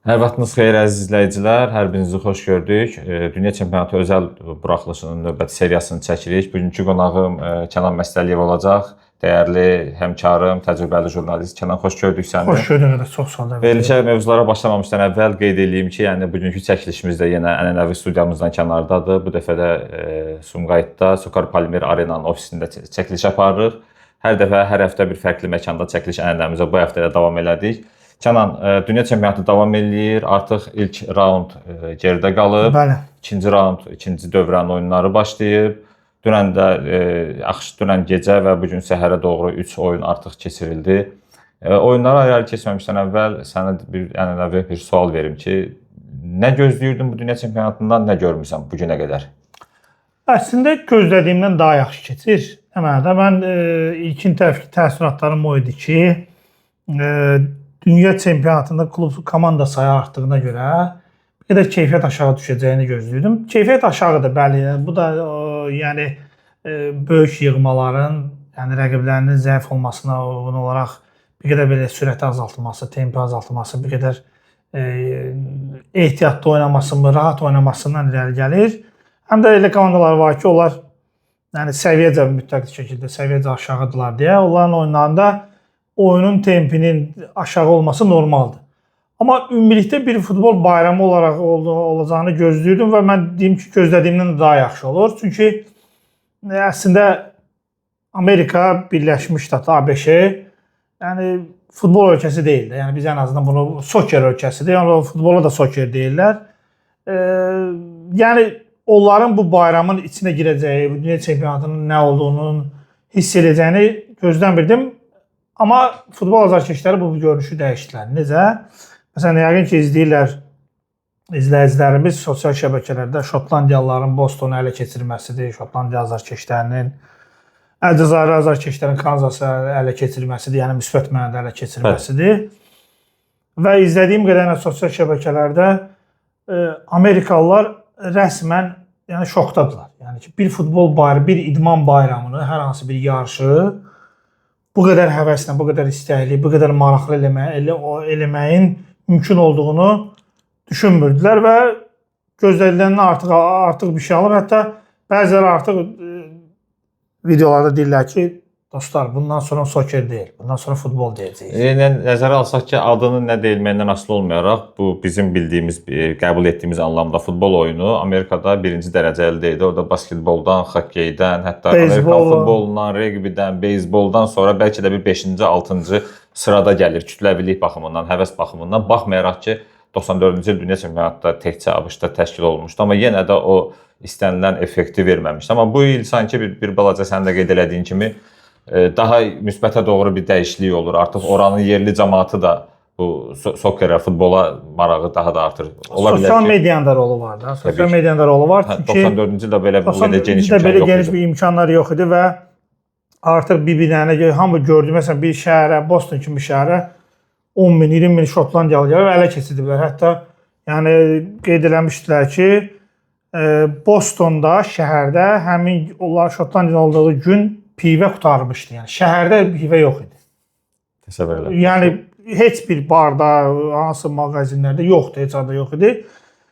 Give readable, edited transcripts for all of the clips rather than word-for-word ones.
Hər vaxtınız xeyir əziz izləyicilər, hər birinizi xoş gördük. Dünya çempionatı özəl buraxılışının növbəti seriyasını çəkirik. Bugünkü qonağım Kənan Məstəliyev olacaq. Dəyərli həmkarım, təcrübəli jurnalist Kənan, xoş gördük səni. Xoş gördük, çox sağ olun. Verilişə mövzulara başlamamışdan əvvəl qeyd edeyim ki, yəni bugünkü çəkilişimiz də yenə ənənəvi studiyamızdan kənardadır. Bu dəfə də Sumqayıtda Sokar Polimer Arenanın ofisində çəkiliş aparırıq. Hər dəfə, hər həftə bir fərqli məkanda çəkiliş ənənəmizə bu həftə də davam elədik. Kənan, dünya çempionatı davam eləyir. Artıq ilk raund geridə qalıb. Bəli. İkinci raund, ikinci dövrənin oyunları başlayıb. Dünən gecə və bu gün səhərə doğru 3 oyun artıq keçirildi. Oyunlara ayrı keçməmişdən əvvəl sənə bir ənənəvi bir sual verim ki, nə gözləyirdin bu dünya çempionatından, nə görmüsən bu günə qədər? Əslində gözlədiyimdən daha yaxşı keçir. Əməlidə mən ilkin təəssüratlarım o idi ki, dünya çempionatında klub komanda sayı artdığına görə bir qədər keyfiyyət aşağı düşəcəyini gözləyirdim. Keyfiyyət aşağıdır, bəli. Bu da yəni böyük yığmaların, yəni rəqiblərinin zəif olmasına uyğun olaraq bir qədər belə sürəti azaltılması, tempi azaltılması, bir qədər ehtiyatlı oynaması, rahat oynamasından irəli gəlir. Həm də elə komandalar var ki, onlar yəni səviyyəcə mütləq şəkildə səviyyəcə aşağıdırlar deyə onların oyunlarında oyunun tempinin aşağı olması normaldır. Amma ümumilikdə bir futbol bayramı olaraq olacağını gözləyirdim və mən deyim ki, gözlədiyimdən daha yaxşı olur. Çünki əslində Amerika, Birləşmiş Ştatlar, ABŞ yəni futbol ölkəsi deyil. Yəni biz ən azından bunu soker ölkəsidir. Yəni futbola da soker deyirlər. Yəni onların bu bayramın içinə girəcəyi, bu dünya çempionatının nə olduğunu hiss edəcəyini gözləmirdim. Amma futbol azarkeşləri bu görünüşü dəyişdilər. Necə? Məsələn, yəqin ki, izləyirlər izləyicilərimiz sosial şəbəkələrdə Şotlandiyalıların Bostonu ələ keçirməsidir, Şotlandiya azarkeşlərinin, Əlcəzairi azarkeşlərin Kanzası ələ keçirməsidir, yəni müsbət mənada ələ keçirməsidir. Və izlədiyim qədərlə sosial şəbəkələrdə Amerikalılar rəsmən yəni şokdadılar. Yəni ki, bir futbol bayramı, bir idman bayramını, hər hansı bir yarışı bu qədər həvəslə, bu qədər istəkli, bu qədər maraqlı eləməyin mümkün olduğunu düşünmürdülər və gözlədilərindən artıq bir şey alıb. Hətta bəziləri artıq videolarda deyirlər ki, dostlar, bundan sonra soker deyil, bundan sonra futbol deyəcəyik. Yəni nəzərə alsaq ki, adının nə deyilməyindən asılı olmayaraq, bu bizim bildiyimiz, qəbul etdiyimiz anlamda futbol oyunu Amerikada birinci dərəcəli idi. Orada basketboldan, xokkeydən, hətta Amerikan futbolundan, reqbidən, beyzboldan sonra bəlkə də bir 5-ci, 6-cı sırada gəlir kütləvilik baxımından, həvəs baxımından. Baxmayaraq ki, 94-cü il dünya çempionatında təkcə ABŞ-da təşkil olunmuşdu, amma yenə də o istənilən effekti verməmişdi. Amma bu il sanki bir balaca sən də qeyd elədiyin kimi daha müsbətə doğru bir dəyişiklik olur. Artıq oranın yerli cəmaatı da bu sokerə, futbola marağı daha da artır. Ola bilər ki, sosial medianın da rolu var da. Sosial medianın da rolu var. Çünki 94-cü ildə belə bu qədər geniş imkan belə yox geniş idi. bir imkanlar yox idi və artıq bir-birlərinə hamı gördü. Məsələn, bir şəhərə, Boston kimi bir şəhərə 10 min, 20 min Şotlandiyalı gəlib ələ keçirdilər. Hətta yəni qeyd eləmişdilər ki, Bostonda, şəhərdə həmin onlar Şotlandiyalı olduğu gün pivə qurtarmışdı. Yəni şəhərdə pivə yox idi. Təsəvvür elə. Yəni heç bir barda, hansı mağazinlərdə yoxdu, heç ada yox idi.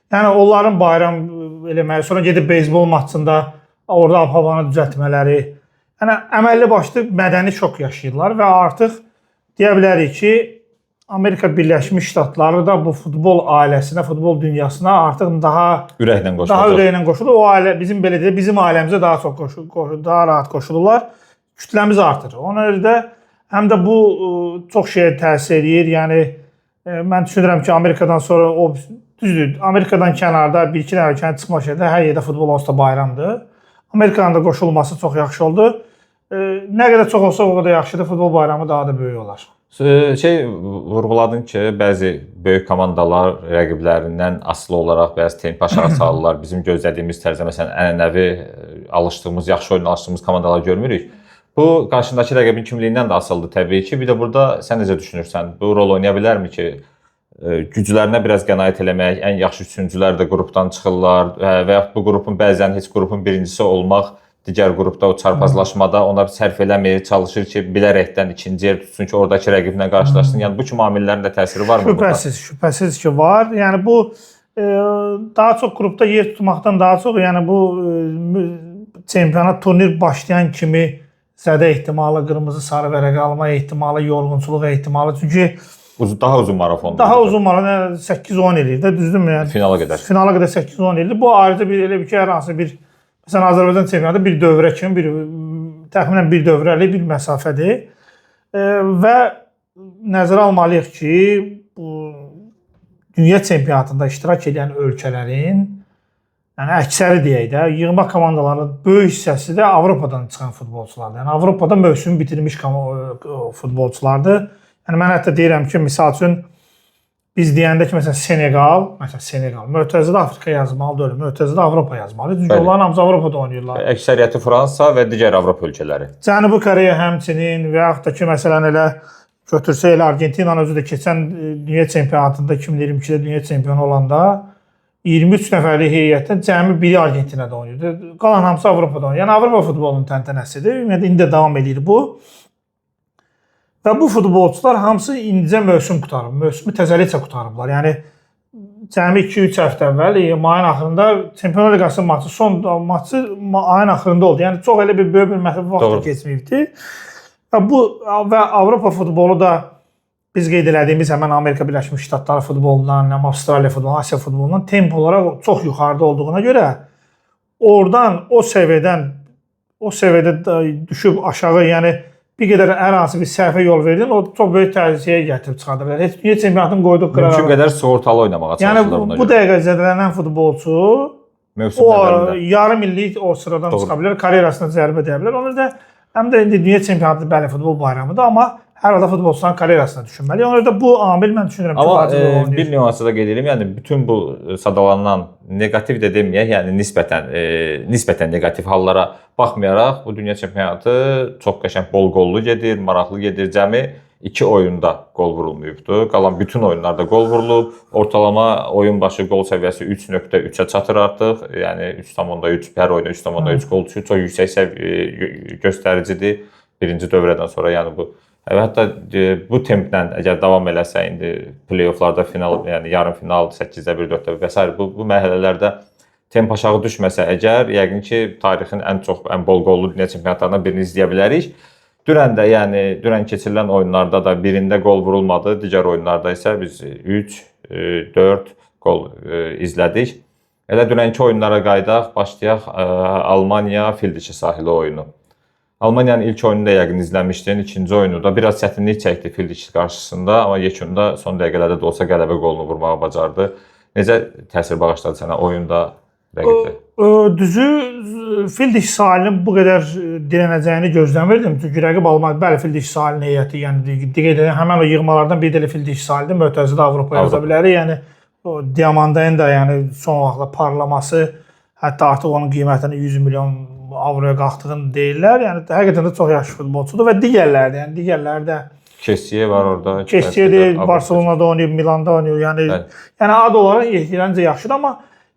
Yəni onların bayram eləməyi, sonra gedib beyzbol maçında orada havanı düzəltmələri, yəni əməlli başlı mədəni şok yaşayırlar və artıq deyə bilərik ki, Amerika Birləşmiş Ştatları da bu futbol ailəsinə, futbol dünyasına artıq daha ürəklə qoşulur. O ailə bizim belə deyək, bizim ailəmizə daha çox daha rahat qoşulurlar. Kütləmiz artır. Ona görə də həm də bu çox şeyə təsir edir. Yəni mən düşünürəm ki, Amerikadan sonra o düzdür, Amerikadan kənarda bir-iki dənə ölkənin çıxma şeydə hər yerdə futbol olsa bayramdır. Amerikanın da qoşulması çox yaxşı oldu. Nə qədər çox olsa o qədər yaxşıdır. Futbol bayramı daha da böyük olar. Vurğuladın ki, bəzi böyük komandalar rəqiblərindən asılı olaraq bəzi tempi aşağı salırlar. Bizim gözlədiyimiz tərzdə məsələn ənənəvi alışdığımız, yaxşı oyun alışdığımız komandalar görmürük. Bu qarşındakı rəqibin kimliyindən də asılıdır təbii ki. Bir də burada sən necə düşünürsən? Bu rol oynaya bilərmi ki, güclərinə biraz qənaət eləmək, ən yaxşı üçüncülər də qrupdan çıxırlar və yaxud bu qrupun bəzən heç qrupun birincisi olmaq digər qrupda o çarpazlaşmada ona sərf eləmir, çalışır ki, bilərəkdən ikinci yer tutsun ki, oradakı rəqiblə qarşılaşsın. Yəni bu kimi amillərin də təsiri varmı burada? Şübhəsiz ki, var. Yəni bu daha çox qrupda yer tutmaqdan daha çox, yəni bu çempionat turnir başlayan kimi zədə ehtimalı, qırmızı sarı vərəq alma ehtimalı, yorğunçuluq ehtimalı. Çünki daha uzun marafondur. Daha uzun maraton 8-10 ildir də, düzdürmü? Yəni finala qədər. Finala qədər 8-10 ildir. Bu ayrıca bir elə bir ki, hər hansı bir məsələn Azərbaycan çempionatı bir dövrə kimi, təxminən bir dövrəlik bir məsafədir. Və nəzərə almalıyıq ki, bu dünya çempionatında iştirak edən ölkələrin, yəni əksəri deyək də, yığma komandalarının böyük hissəsi də Avropadan çıxan futbolçulardır. Yəni Avropada mövsümü bitirmiş futbolçulardır. Yəni mən hətta deyirəm ki, misal üçün biz deyəndə ki, məsələn Senegal, mötərizədə Afrika yazmalı deyil, mötərizədə Avropa yazmalı. Çünki onların hamısı Avropada oynayırlar. Əksəriyyəti Fransa və digər Avropa ölkələri. Cənubi Koreya həmçinin və yaxud da ki, məsələn elə götürsə elə Argentinanın özü də keçən dünya çempionatında 2022-də dünya çempionu olanda 23 nəfərlik heyətdən cəmi biri Argentinada oynayırdı. Qalan hamısı Avropada oynayır. Yəni Avropa futbolunun təntənəsidir. Ümumiyyətlə indi də davam edir bu. Və bu futbolçular hamısı indicə mövsüm qutarıb. Mövsümü təzəlikcə qutarıblar. Yəni cəmi 2-3 həftə əvvəl mayın axırında Çempionlar Liqası maçı son maçı ayın axırında oldu. Yəni çox elə bir böyük bir vaxt keçməyibdi. Və Avropa futbolu da biz qeyd elədiyimiz həmən Amerika Birləşmiş Ştatları futbolundan, Avstraliya futbolundan, Asiya futbolundan tempo olaraq çox yuxarıda olduğuna görə oradan o səviyyədə düşüb aşağı, yəni bir qədər hər hansı bir səhvə yol verdin, o çox böyük təhlükəyə gətirib çıxardır. Heç dünya çempionatını qoyduq qıraraq. Mümkün qədər sığortalı oynamağa çalışırlar ona görə. Yəni bu dəqiqə zədələnən futbolçu o yarım illik o sıradan çıxa bilər, karyerasına zərbə deyə bilər. Ona da həm də indi dünya çempionatı bəli futbol bayramıdır, amma hər halda futbolçuların karyerasına düşünməli. Ona da bu amil mən düşünürəm ki, vacib oynayır. Bir nüansı da qeyd edim, yəni bütün bu sadalanan neqativ də deməyək, yəni nisbətən neqativ hallara baxmayaraq bu dünya çempionatı çox qəşəng bol qollu gedir, maraqlı gedir. Cəmi 2 oyunda qol vurulmayıbdı. Qalan bütün oyunlarda qol vurulub. Ortalama oyun başı qol səviyyəsi 3.3-ə çatır artıq. Yəni 3.3 hər oyunda 3.3 qol düşür. Çox yüksək göstəricidir birinci dövrədən sonra. Yəni bu hətta bu templə əgər davam eləsə indi play-offlarda final, yəni yarım final 8-də 1, 4-də və s. bu mərhələlərdə temp aşağı düşməsə əgər, yəqin ki, tarixin ən bol qollu dünya çempionatlarından birini izləyə bilərik. Dünən keçirilən oyunlarda da birində qol vurulmadı, digər oyunlarda isə biz 3, 4 qol izlədik. Elə dünənki oyunlara qaydaq, başlayaq Almaniya fil dişi sahili oyunu. Almaniyanın ilk oyununu da yəqin izləmişdin, ikinci oyunu da biraz çətinlik çəkdi fil dişi qarşısında, amma yekunda son dəqiqələrdə də olsa qələbə qolunu vurmağı bacardı. Necə təsir bağışladı sənə oyunda rəqibdə? Düzü fil dişi sahilinin bu qədər dirənəcəyini gözləmirdim. Çünki rəqib Almaniya, bəli fil dişi sahilinin heyəti, yəni həmən o yığmalardan bir də fil dişi sahilidir, mötərizədə Avropa yaza bilər. Yəni o Diamandayın da yəni son vaxtda parlaması, hətta artıq onun qiymətini 100 milyon avroya qalxdığını deyirlər. Yəni həqiqətən də çox yaxşı futbolçudur və digərləri də Kessiye var orada. Kessiye deyil, Barcelona'da oynayıb, Milan'da oynayıb. Yəni ad olaraq yetirəncə yaxşıdır, amma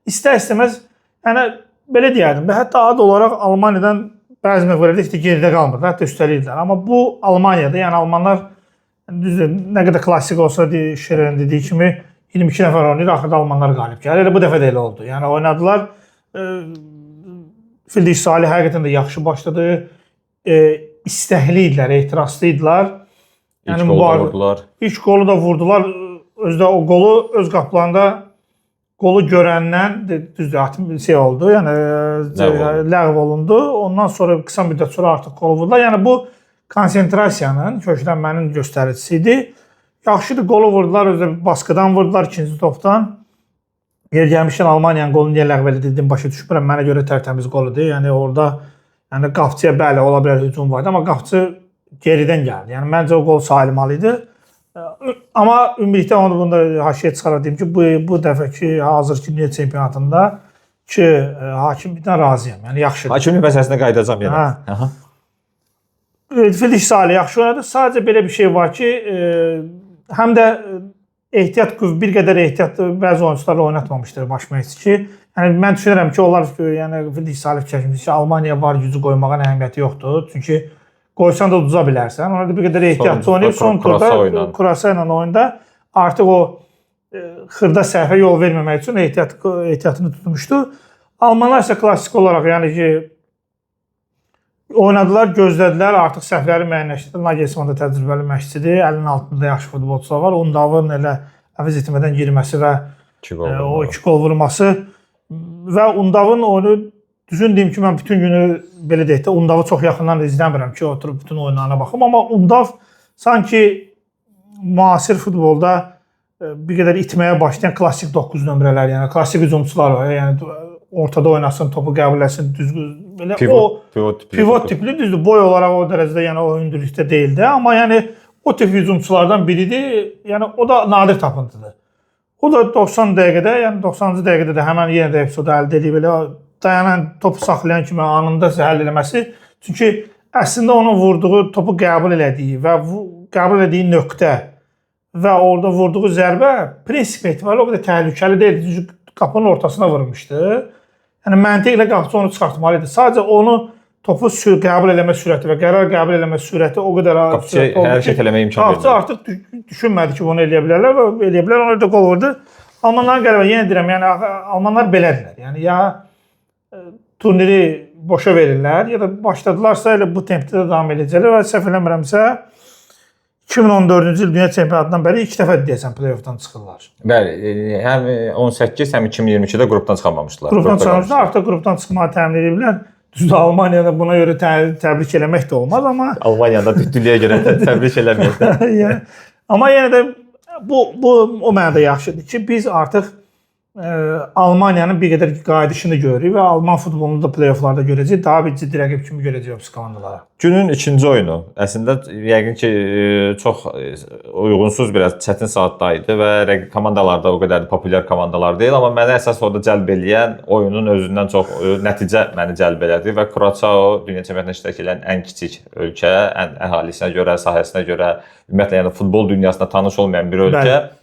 istər-istəməz yəni belə deyərdim də, hətta ad olaraq Almaniyadan bəzi məqalələrdə işte geridə qalmır, hətta üstəlirlər. Amma bu Almaniyada, yəni almanlar düzdür, nə qədər klassik olsa Şererin dediyi kimi 22 nəfər oynayır, axırda almanlar qalib gəlir. Elə bu dəfə də elə oldu. Yəni oynadılar. Fil dişi sahili həqiqətən də yaxşı başladı. İstəkli idilər, ehtiraslı idilər. İlk qolu da vurdular. İlk qolu da vurdular. Özdə o qolu öz qapılarında qolu görəndən düzdür oldu. Yəni ləğv olundu. Ondan sonra qısa müddət sonra artıq qolu vurdular. Yəni bu konsentrasiyanın, köklənmənin göstəricisi idi. Yaxşıdır, qolu vurdular, özdə baskıdan vurdular ikinci topdan. Yer gəlmişkən Almaniyanın qolunu niyə ləğv edildiğini başa düşmürəm. Mənə görə tərtəmiz qoludur. Yəni orada qapçıya bəli ola bilər hücum vardı, amma qapçı geridən gəldi. Yəni məncə o qol sayılmalı idi. Amma ümumilikdə onu bunda haşiyə çıxaraq deyim ki, bu dəfəki hazırki dünya çempionatında ki hakimlikdən razıyam. Yəni yaxşıdır. Hakimlik məsələsinə qayıdacağam yenə. Fil dişi sahili yaxşı oynadı. Sadəcə belə bir şey var ki, həm də ehtiyat, bir qədər ehtiyat bəzi oyunçularla oynatmamışdır baş məşqçi ki, Yəni mən düşünürəm ki, onlar yəni salib çəkmiş ki, Almaniya var gücü qoymağa əhəmiyyəti yoxdur. Çünki qoysan da uduza bilərsən. Ona da bir qədər ehtiyatlı oynayıb son turda Kurasa ilə oyunda artıq o xırda səhvə yol verməmək üçün ehtiyatını tutmuşdu. Almanlar isə klassik olaraq yəni ki oynadılar, gözlədilər, artıq səhvləri müəyyənləşdirdilər. Nagelsmann da təcrübəli məşqçidir, əlinin altında yaxşı futbolçular var. Undavın elə əvəz etmədən girməsi və o 2 gol vurması və Undavın oyunu düzün deyim ki, mən bütün günü belə deyək də Undavı çox yaxından izləmirəm ki, oturub bütün oyunlarına baxım, amma Undav sanki müasir futbolda bir qədər itməyə başlayan klassik 9 nömrələr, yəni klassik hücumçular var, yəni ortada oynasın, topu qəbul etsin, düzgün belə pivot tipli düzdür. Boy olaraq o dərəcədə yəni o hündürlükdə deyildi, amma yəni o tip hücumçulardan biridir. Yəni o da nadir tapıntıdır. O da 90 dəqiqədə, yəni 90-cı dəqiqədə də həmin yenə də epizodu əldə edib belə dayanan topu saxlayan kimi anında həll etməsi. Çünki əslində onun vurduğu topu qəbul elədiyi və qəbul etdiyi nöqtə və orada vurduğu zərbə prinsip etibarilə o qədər təhlükəli deyildi. Çünki qapının ortasına vurmuşdu. Yəni məntiqlə qapıcı onu çıxartmalı idi. Sadəcə onu topu qəbul eləmə sürəti və qərar qəbul eləmə sürəti o qədər hərəkət eləməyə imkan verir. Artıq düşünmədi ki, bunu eləyə bilərlər və eləyə bilər. Ona da qol vurdu. Almanların qələbə yenə deyirəm, yəni almanlar belədirlər. Yəni ya turniri boşa verirlər ya da başladılarsa elə bu tempdə davam edəcəklər və səhv eləmirəmsə 2014-cü il dünya çempionatından bəri 2 dəfə deyəsən play-offdan çıxırlar. Bəli, həm 18, həm 2022-də qrupdan çıxamamışdılar. Qrupdan çıxmamışlar, artıq qrupdan çıxmağı təmin ediblər. Düzdür, Almaniyada buna görə təbrik eləmək də olmaz, amma Almaniyada düzdürlüyə görə təbrik eləməyəcəklər. Amma yenə də bu o mənada yaxşıdır ki, biz artıq Almaniyanın bir qədər qayıdışını görürük və Alman futbolunu da play-offlarda görəcəyik. Daha bir ciddi rəqib kimi görəcəyik bu komandalara. Günün ikinci oyunu əslində yəqin ki çox uyğunsuz, biraz çətin saatda idi və komandalar da o qədər populyar komandalar deyil, amma mənə əsas orada cəlb eləyən oyunun özündən çox nəticə məni cəlb elədi və Curaçao dünya çempionatında iştirak edən ən kiçik ölkə, ən əhalisinə görə, sahəsinə görə, ümumiyyətlə yəni futbol dünyasında tanış olmayan bir ölkə. Bəli.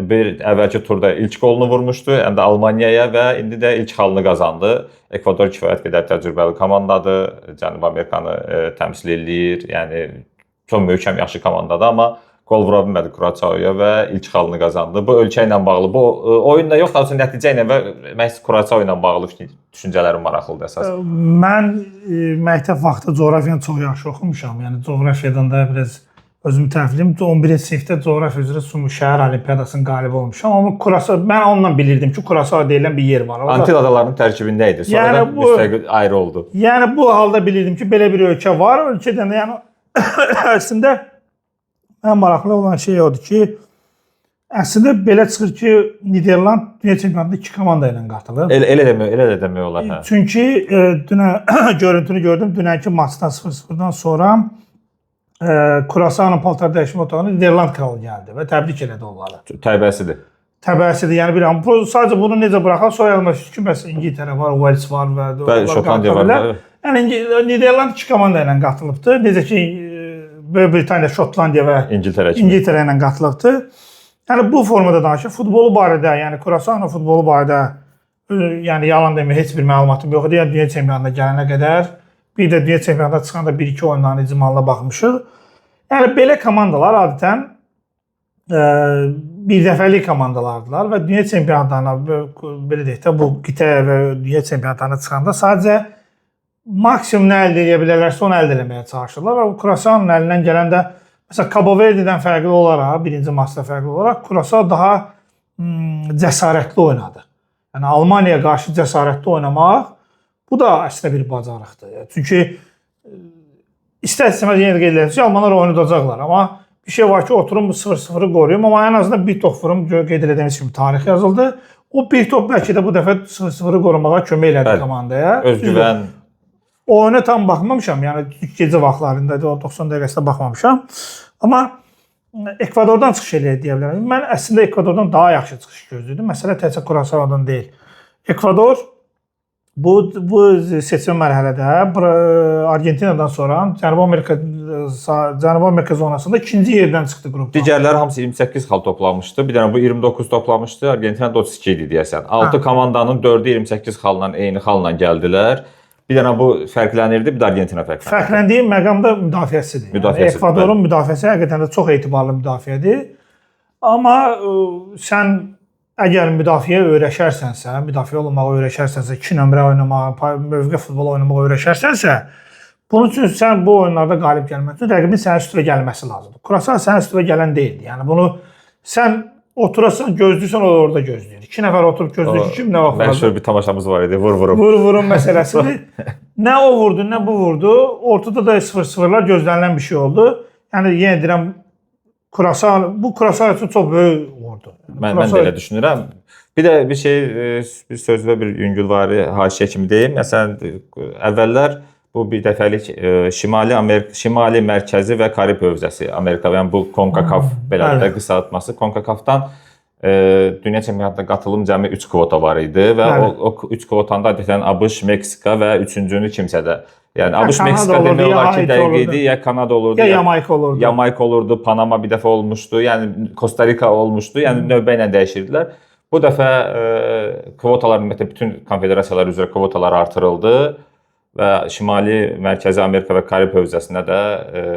Bir əvvəlki turda ilk qolunu vurmuşdu, həm də Almaniyaya və indi də ilk halını qazandı. Ekvador kifayət qədər təcrübəli komandadır, Cənubi Amerikanı təmsil eləyir, yəni çox möhkəm, yaxşı komandadır, amma qol vura bilmədi Curaçaoya və ilk halını qazandı. Bu ölkə ilə bağlı, bu oyunla yox, daha sonra nəticə ilə və məhz Curaçao ilə bağlı düşüncələrim maraqlıdır əsas. Mən məktəb vaxtı coğrafiyanı çox yaxşı oxumuşam, yəni coğrafiyadan da biraz özümü tərifləyim. 11-ci sinifdə coğrafiya üzrə Sumqayıt şəhər olimpiadasının qalibi olmuşam. Amma Curaçao, mən onunla bilirdim ki, Curaçao deyilən bir yer var. Antil adalarının tərkibində idi. Sonradan müstəqil ayrı oldu. Yəni bu halda bilirdim ki, belə bir ölkə var. Ölkədən də yəni əslində ən maraqlı olan şey odur ki, əslində belə çıxır ki, Niderland dünya çempionatında 2 komanda ilə qatılıb. Elə də demək olar, hə. Çünki dünən görüntünü gördüm. Dünənki maçdan 0-0-dan sonra Curaçao'nun paltar dəyişmə otağına Niderland kralı gəldi və təbrik elədi onları. Təbəəsidir. Təbəəsidir. Yəni bilirəm, sadəcə bunu necə buraxaq, soyalma ki, bəs İngiltərə var, Wales var və Şotlandiya var. Yəni Niderland 2 komanda ilə qatılıbdı. Necə ki, Böyük Britaniya, Şotlandiya və İngiltərə ilə qatılıbdı. Yəni bu formada danışır. Futbolu barədə, yəni Curaçao'nun futbolu barədə yəni yalan demək heç bir məlumatım yox idi. Yəni dünya çempionatına gələnə qədər bir də dünya çempionatına çıxanda 1-2 oyunların icmalına baxmışıq. Yəni belə komandalar adətən bir dəfəlik komandalardılar və dünya çempionatlarına belə deyək də bu qitə və dünya çempionatlarına çıxanda sadəcə maksimum nə əldə edə bilərlərsə onu əldə etməyə çalışırlar və Curaçao'nun əlindən gələn də məsələn Cabo Verde'dən fərqli olaraq, birinci maçda fərqli olaraq Curaçao daha cəsarətli oynadı. Yəni Almaniyaya qarşı cəsarətli oynamaq bu da əslində bir bacarıqdır. Çünki istər-istəməz yenə də qeyd edirəm ki, almanlar oynayacaqlar, amma bir şey var ki, oturum 0-0-ı qoruyum, amma ən azından bir top vurum, qeyd edildiyimiz kimi tarix yazıldı. O bir top bəlkə də bu dəfə 0-0-ı qorumağa kömək elədi komandaya. Özgüvən. Oyuna tam baxmamışam, yəni gecə vaxtlarında, 90 dəqiqəsində baxmamışam. Amma Ekvadordan çıxış eləyə deyə bilərəm. Mən əslində Ekvadordan daha yaxşı çıxış gözləyirdim. Məsələ təkcə Curaçao'dan deyil. Ekvador bu seçmə mərhələdə Argentinadan sonra Cənubi Amerika Cənubi Amerika zonasında ikinci yerdən çıxdı qrupda. Digərləri hamısı 28 xal toplamışdı. Bir dənə bu 29 toplamışdı. Argentina 32 idi deyəsən. 6 komandanın 4-ü 28 xalla eyni xalla gəldilər. Bir dənə bu fərqlənirdi, bir də Argentina fərqlənirdi. Fərqləndiyi məqam da müdafiəsidir. Yəni, Ekvadorun müdafiəsi həqiqətən də çox etibarlı müdafiədir. Amma sən əgər müdafiəyə öyrəşərsənsə, müdafiə olmağa öyrəşərsənsə, 2 nömrə oynamağa, mövqe futbolu oynamağa öyrəşərsənsə, bunun üçün sən bu oyunlarda qalib gəlmək üçün rəqibin sənin üstünə gəlməsi lazımdır. Kurasan sənin üstünə gələn deyildi. Yəni bunu sən oturasan, gözləyirsən, o da orada gözləyir. 2 nəfər oturub gözləyir ki, kim nə vaxt vurdu. Məşhur bir tamaşamız var idi, vur-vurum. Vur-vurum məsələsidir. Nə o vurdu, nə bu vurdu. Ortada da 0-0'lar gözlənilən bir şey oldu. Yəni yenə deyirəm, bu Kurasan üçün çox böyük vurdu. Mən də elə düşünürəm. Bir də bir şey, bir söz və bir yüngülvari haşiyə kimi deyim. Məsələn, əvvəllər bu bir dəfəlik Şimali, Mərkəzi və Karib hövzəsi Amerika, yəni bu CONCACAF belə də qısaltması. CONCACAF-dan dünya çempionatına qatılım cəmi 3 kvota var idi və o 3 kvotanda adətən ABŞ, Meksika və üçüncünü kimsədə. Yəni ABŞ, Meksika demək olar ki, dəqiq idi, ya Kanada olurdu, ya Yamayka olurdu. Yamayka olurdu, Panama bir dəfə olmuşdu, yəni Costa Rica olmuşdu, yəni növbə ilə dəyişirdilər. Bu dəfə kvotalar ümumiyyətlə bütün konfederasiyalar üzrə kvotalar artırıldı və Şimali, Mərkəzi Amerika və Karib hövzəsinə də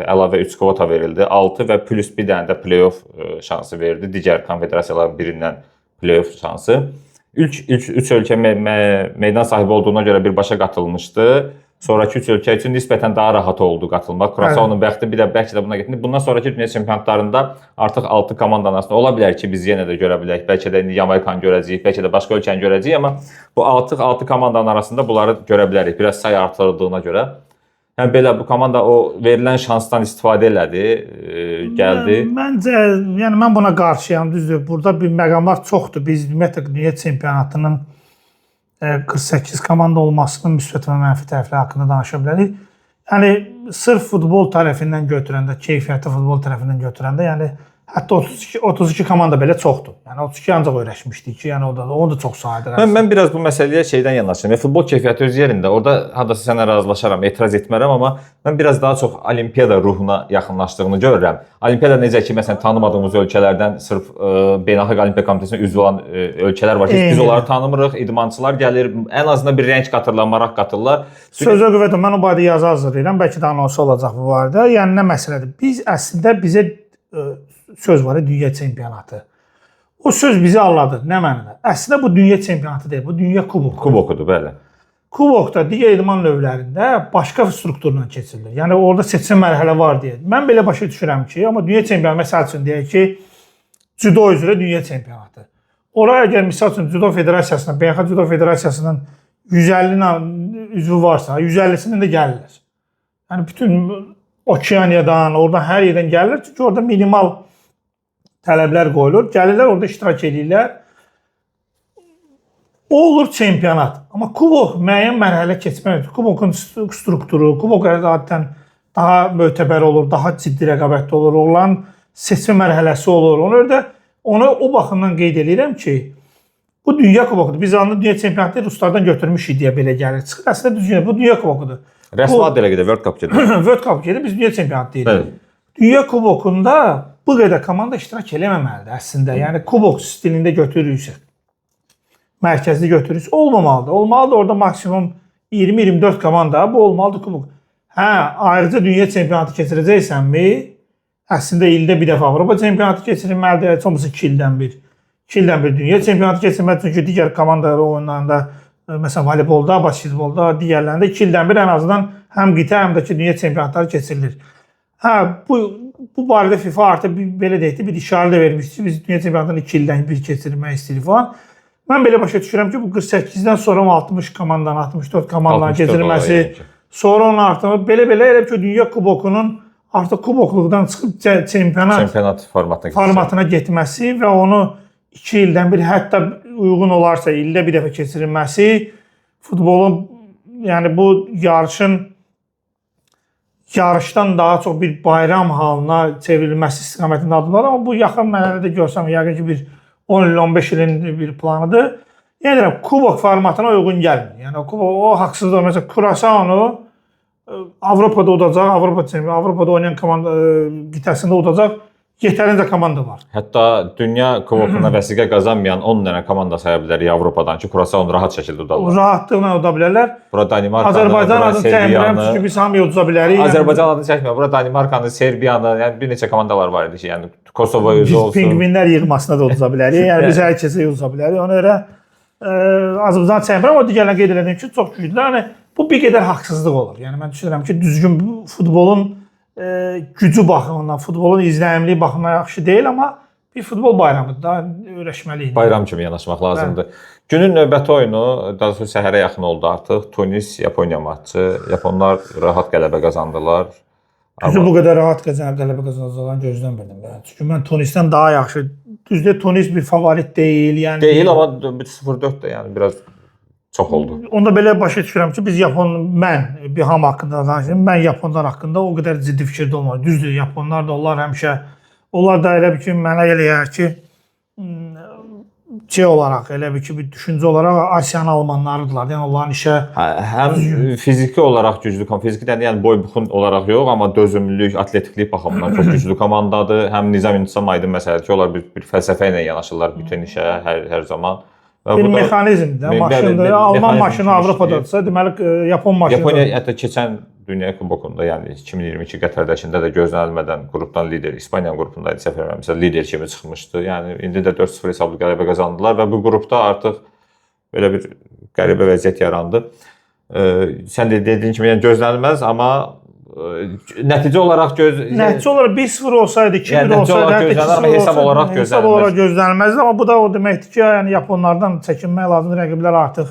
əlavə 3 kvota verildi. 6 və plus bir dənə də play-off şansı verdi. Digər konfederasiyaların birindən play-off şansı. 3 ölkə meydan sahibi olduğuna görə birbaşa qatılmışdı. Sonrakı 3 ölkə üçün nisbətən daha rahat oldu qatılmaq. Kurasanın bəxti bir də bəlkə də buna getdi. Bundan sonrakı dünya çempionatlarında artıq 6 komandanın arasında ola bilər ki, biz yenə də görə bilərik. Bəlkə də indi Yamaykanı görəcəyik, bəlkə də başqa ölkəni görəcəyik, amma bu 6 komandanın arasında bunları görə bilərik. Biraz say artırıldığına görə. Yəni belə bu komanda o verilən şansdan istifadə elədi, gəldi. Məncə, yəni mən buna qarşıyam, düzdür. Burada bir məqamlar çoxdur. Biz ümumiyyətlə dünya çempionatının 48 komanda olmasının müsbət və mənfi tərəfləri haqqında danışa bilərik. Yəni sırf futbol tərəfindən götürəndə, keyfiyyətli futbol tərəfindən götürəndə, yəni hətta 32 komanda belə çoxdur. Yəni 32 ancaq öyrəşmişdik ki, yəni o da çox sayıdır. Mən biraz bu məsələyə şeydən yanaşıram. Futbol keyfiyyəti öz yerində. Orada hardasa sənə razılaşaram, etiraz etmərəm, amma mən biraz daha çox olimpiyada ruhuna yaxınlaşdığını görürəm. Olimpiyada necə ki, məsələn, tanımadığımız ölkələrdən sırf Beynəlxalq Olimpiya Komitəsinə üzv olan ölkələr var ki, biz onları tanımırıq, idmançılar gəlir, ən azından bir rəng qatırlar, maraq qatırlar. Sözə qüvvətən mən o barədə yazı hazırlayıram, bəlkə də anonsu olacaq bu barədə. Yəni nə məsələdir? Biz əslində bizə söz var, dünya çempionatı. O söz bizi anladı. Nə mənada? Əslində bu dünya çempionatı deyil, bu dünya kuboku. Kubokudur, bəli. Kubokda digər idman növlərində başqa strukturla keçirilir. Yəni orada seçim mərhələ var deyə. Mən belə başa düşürəm ki, amma dünya çempionatı məsəl üçün deyək ki, judo üzrə dünya çempionatı. Oraya əgər misal üçün judo federasiyasının, Beynəlxalq Judo Federasiyasının 150 üzvü varsa, 150-sinin də gəlirlər. Yəni bütün Okeaniyadan, oradan hər yerdən gəlirlər. Çünki orada minimal tələblər qoyulur. Gəlirlər, orada iştirak edirlər. O olur çempionat. Amma kubok müəyyən mərhələ keçmək. Kubokun strukturu, kubok adətən daha mötəbər olur, daha ciddi rəqabətli olur. Onların seçmə mərhələsi olur. Onu o baxımdan qeyd edirəm ki, bu dünya kubokudur. Biz anında dünya çempionatını Ruslardan götürmüşük deyə belə gəlir. Çıxır, əslində düzgün, bu dünya kubokudur. Rəsmi adı ilə gedir, World Cup gedir. World Cup gedir, biz dünya çempionatı deyirik. Dünya kubokunda bu qədər komanda iştirak eləməməlidir əslində. Yəni kubok stilində götürürsə, mərkəzli götürürsə, olmamalıdır. Olmalıdır orada maksimum 20-24 komanda, bu olmalıdır kubok. Hə, ayrıca dünya çempionatı keçirəcəksənmi? Əslində ildə bir dəfə Avropa çempionatı keçirilməlidir, heç olmasa 2 ildən bir. 2 ildən bir dünya çempionatı keçirilməlidir, çünki digər komandalar oyunlarında, məsələn, voleybolda, basketbolda, digərlərində 2 ildən bir ən azından həm qitə, həm də ki, dünya çempionatları keçirilir. Hə, bu barədə FIFA artıq belə deyək də bir işarə də vermişdir ki, biz dünya çempionatını 2 ildən bir keçirmək istəyirik falan. Mən belə başa düşürəm ki, bu 48-dən sonra 60 komandanın, 64 komandanın keçirilməsi, sonra onun artığı, belə elə ki, dünya kubokunun artıq kubokluqdan çıxıb çempionat formatına getməsi və onu 2 ildən bir, hətta uyğun olarsa ildə bir dəfə keçirilməsi futbolun, yəni bu yarışdan daha çox bir bayram halına çevrilməsi istiqamətində addımlar, amma bu yaxın mənada görsəm, yəqin ki, bir 10 il, 15 ilin bir planıdır. Yəni, kubok formatına uyğun gəlmir. Yəni, o haqsızdır. Məsələn, Kurasanu Avropada udacaq, Avropada oynayan komanda qitəsində udacaq yetərincə komanda var. Hətta dünya kubokuna vəsiqə qazanmayan 10 dənə komanda saya bilərik Avropadan ki, Kurasaun rahat şəkildə udarlar. Rahatlıqla uda bilərlər. Bura Danimarkanı, Azərbaycan bura adını çəkmirəm çünki biz hamıya uduza bilərik. Azərbaycan adını çəkmirəm. Bura Danimarkanı, Serbiyanı, yəni bir neçə komandalar var idi ki, yəni Kosovo özü olsun. Biz pingvinlər yığmasına da uduza bilərik. Yəni biz hər kəsə uduza bilərik. Ona görə Azərbaycan çəkmirəm, amma digərlərinə qeyd elədim ki, çox güclüdür. Yəni bu bir qədər haqsızlıq olur. Yəni mən düşünürəm ki, düzgün futbolun gücü baxımından, futbolun izlənimliyi baxımından yaxşı deyil, amma bir futbol bayramıdır da, öyrəşməliyik. Bayram kimi yanaşmaq lazımdır. Günün növbəti oyunu, daha doğrusu səhərə yaxın oldu artıq. Tunis Yaponiya matçı. Yaponlar rahat qələbə qazandılar. Düzdür, bu qədər rahat qələbə qazanacaqlarını gözləmirdim. Çünki mən Tunisdən daha yaxşı. Düzdür, Tunis bir favorit deyil, yəni deyil, amma 0-4 də yəni biraz çox oldu. Onda belə başa düşürəm ki, biz mən bir ham haqqında danışıram. Mən Yaponlar haqqında o qədər ciddi fikirdə olmalı. Düzdür, Yaponlar da onlar da elə bir ki, mənə eləyər ki, olaraq, elə bir ki, bir düşüncə olaraq Asiyanın Almanlarıdırlar. Yəni onların işə həm fiziki olaraq güclü, fiziki yəni boy-buxun olaraq yox, amma dözümlülük, atletiklik baxımından çox güclü komandadır. Həm nizam-intizam aydın məsələdir ki, onlar bir fəlsəfə ilə yanaşırlar bütün işə hər zaman. Bir mexanizmdir, maşındır. Alman maşını Avropadadırsa, deməli Yapon maşını. Yaponiya hətta keçən Dünya Kubokunda, yəni 2022 Qətərdəkində də gözlənilmədən qrupdan lider, İspaniya qrupundaydı, səhv etmirəmsə, lider kimi çıxmışdı. Yəni indi də 4-0 hesablı qələbə qazandılar və bu qrupda artıq belə bir qəribə vəziyyət yarandı. Sən də dediyin kimi, yəni gözlənilməz, amma nəticə olaraq 1-0 olsaydı, 2-1 olsaydı, hesab olaraq gözlənilməzdi. Amma bu da o deməkdir ki, yəni Yaponlardan çəkinmək lazımdır. Rəqiblər artıq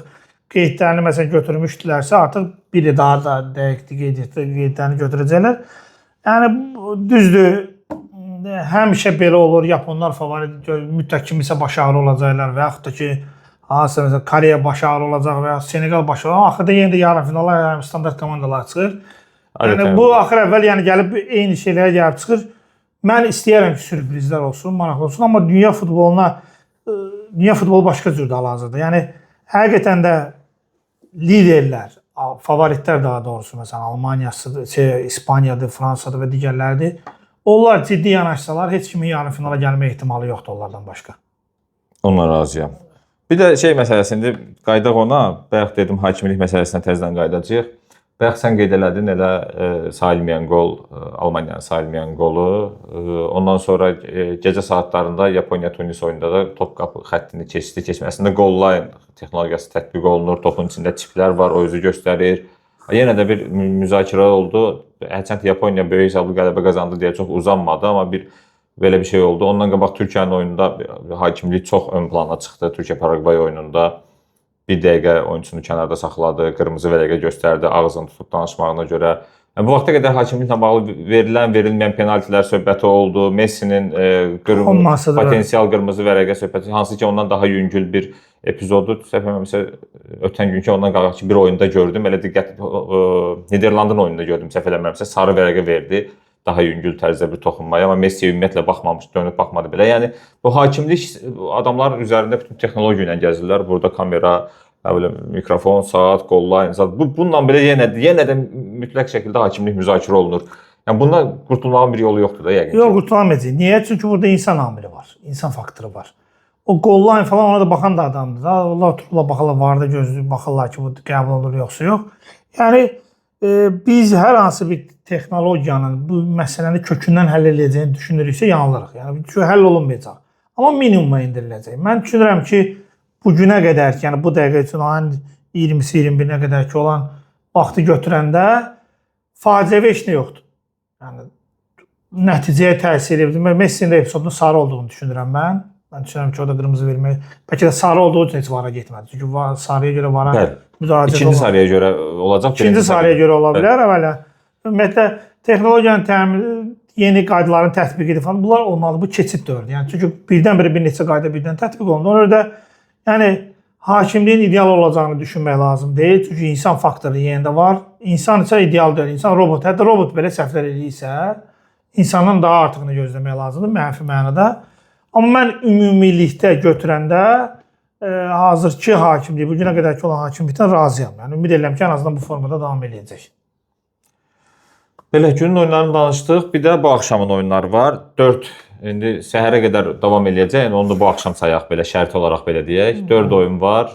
qeydlərini məsələn götürmüşdülərsə, artıq biri daha da dəqiq qeydlərini götürəcəklər. Yəni düzdür, həmişə belə olur. Yaponlar favorit, mütləq kimisə baş ağrı olacaqlar və yaxud da ki, hansısa məsələn Koreya baş ağrı olacaq və ya Senegal baş ağrı. Axırda yenə də yarımfinala standart komandalar çıxır. Yəni bu axır əvvəl yəni gəlib eyni şeylərə gəlib çıxır. Mən istəyirəm ki, sürprizlər olsun, maraqlı olsun, amma dünya futbolu başqa cür hal-hazırda. Yəni həqiqətən də liderlər, favoritlər daha doğrusu məsələn Almaniyası, İspaniyadır, Fransadır və digərləridir. Onlar ciddi yanaşsalar heç kimin yarımfinala gəlmə ehtimalı yoxdur onlardan başqa. Ondan razıyam. Bir də məsələsində qaydaq ona, bayaq dedim hakimlik məsələsinə təzədən qaydacağıq. Bayaq sən qeyd elədin elə sayılmayan qol, Almaniyanın sayılmayan qolu. Ondan sonra gecə saatlarında Yaponiya-Tunis oyunda da top qapı xəttini keçməsində goal line texnologiyası tətbiq olunur. Topun içində çiplər var, o özü göstərir. Yenə də bir müzakirə oldu. Hərçənd Yaponiya böyük hesablı qələbə qazandı deyə çox uzanmadı, amma belə bir şey oldu. Ondan qabaq Türkiyənin oyununda hakimlik çox ön plana çıxdı. Türkiyə-Paragvay oyununda. Bir dəqiqə oyunçunu kənarda saxladı, qırmızı vərəqə göstərdi, ağzını tutub danışmağına görə. Yəni, bu vaxta qədər hakimliklə bağlı verilən penaltilər söhbəti oldu. Messinin potensial qırmızı vərəqə söhbəti, hansı ki ondan daha yüngül bir epizodu. Səhv etmirəmsə, ötən günkü ondan qabaqki bir oyunda gördüm. Elə diqqət Niderlandın oyununda gördüm, səhv etmirəmsə, sarı vərəqə verdi. Daha yüngül tərzdə bir toxunmaya, amma Messi ümumiyyətlə baxmamış, dönüb baxmadı belə. Yəni bu hakimlik adamların üzərində bütün texnologiya ilə gəzirlər. Burada kamera, mikrofon, saat, goal line, bununla belə yenə də mütləq şəkildə hakimlik müzakirə olunur. Yəni bundan qurtulmağın bir yolu yoxdur da yəqin. Yox, qurtulamayacaq. Niyə? Çünki burada insan amili var, insan faktoru var. O goal line falan ona da baxan da adamdır da. Allah otururlar, baxırlar, varda gözləyib baxırlar ki, bu qəbul olur yoxsa yox. Yəni biz hər hansı bir texnologiyanın bu məsələni kökündən həll edəcəyini düşünürüksə yanılırıq. Yəni həll olunmayacaq. Amma minimuma endiriləcək. Mən düşünürəm ki, bu günə qədər ki, yəni bu dəqiqə üçün ayın 20-si 21-nə qədər ki olan vaxtı götürəndə faciəvi heç nə yoxdur. Yəni nəticəyə təsir edir. Messinin də epizodunun sarı olduğunu düşünürəm mən. Mən düşünürəm ki, o da qırmızı vermək. Bəlkə də sarı olduğu üçün heç vara getmədi. Çünki sarıya görə vara müraciət olmaz. İkinci sarıya görə olacaq. İkinci sarıya görə ola bilər əvvələ. Ümumiyyətlə texnologiyanın təmini, yeni qaydaların tətbiqidir falan. Bunlar olmalı. Bu keçid dövrüdür. Yəni çünki birdən-birə bir neçə qayda birdən tətbiq olundu. Ona görə də yəni hakimliyin ideal olacağını düşünmək lazım deyil. Çünki insan faktoru yenə də var. İnsan isə ideal deyil. İnsan robot. Hətta robot belə səhvlər edirsə, insandan daha artıqını gözləmək lazımdır mənfi mənada. Amma mən ümumilikdə götürəndə hazırki hakimlik, bugünə qədərki olan hakimlikdən razıyam. Yəni ümid edirəm ki, ən azından bu formada davam edəcək. Belə günün oyunlarını danışdıq. Bir də bu axşamın oyunları var. 4 indi səhərə qədər davam eləyəcək. Yəni onu da bu axşam sayaq belə şərt olaraq belə deyək. 4 oyun var.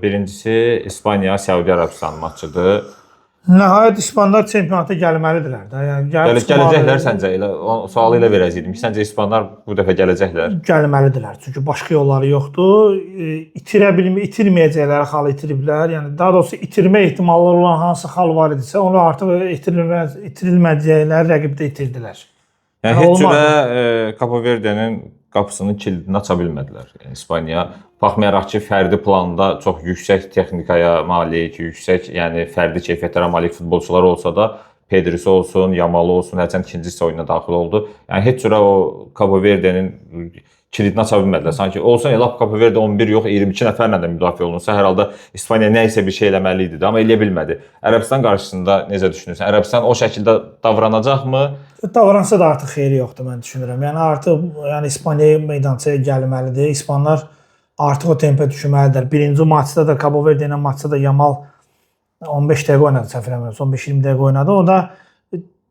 Birincisi İspaniya Səudiyyə Ərəbistan maçıdır. Nəhayət İspanlar çempionata gəlməlidirlər də. Yəni Gələcəklər səncə elə o sualı ilə verəcəydim. Səncə İspanlar bu dəfə gələcəklər? Gəlməlidirlər. Çünki başqa yolları yoxdur. İtirməyəcəkləri xal itiriblər. Yəni daha doğrusu itirmə ehtimalları olan hansı xal var idisə, onu artıq itirilməyəcəkləri rəqibdə itirdilər. Yəni heç cürə Cabo Verde'nin qapısının kilidini aça bilmədilər. Yəni İspaniya baxmayaraq ki, fərdi planda çox yüksək texnikaya malik, yüksək, yəni fərdi keyfiyyətlərə malik futbolçular olsa da, Pedrisi olsun, Yamalı olsun, hərçənd ikinci oyuna daxil oldu. Yəni heç cürə o Cabo Verde'nin kilidini aça bilmədilər. Sanki olsa lap Cabo Verde 11 yox, 22 nəfərlə də müdafiə olunsa, hər halda İspaniya nə isə bir şey eləməli idi, amma eləyə bilmədi. Ərəbistan qarşısında necə düşünürsən? Ərəbistan o şəkildə davranacaqmı? Davransa da artıq xeyri yoxdur mən düşünürəm. Yəni artıq İspaniya meydançaya gəlməlidir. İspanlar artıq o tempə düşməlidirlər. Birinci maçda da Cabo Verde ilə maçda da Yamal 15 dəqiqə oynadı, səhv eləmirəmsə, 15-20 dəqiqə oynadı. O da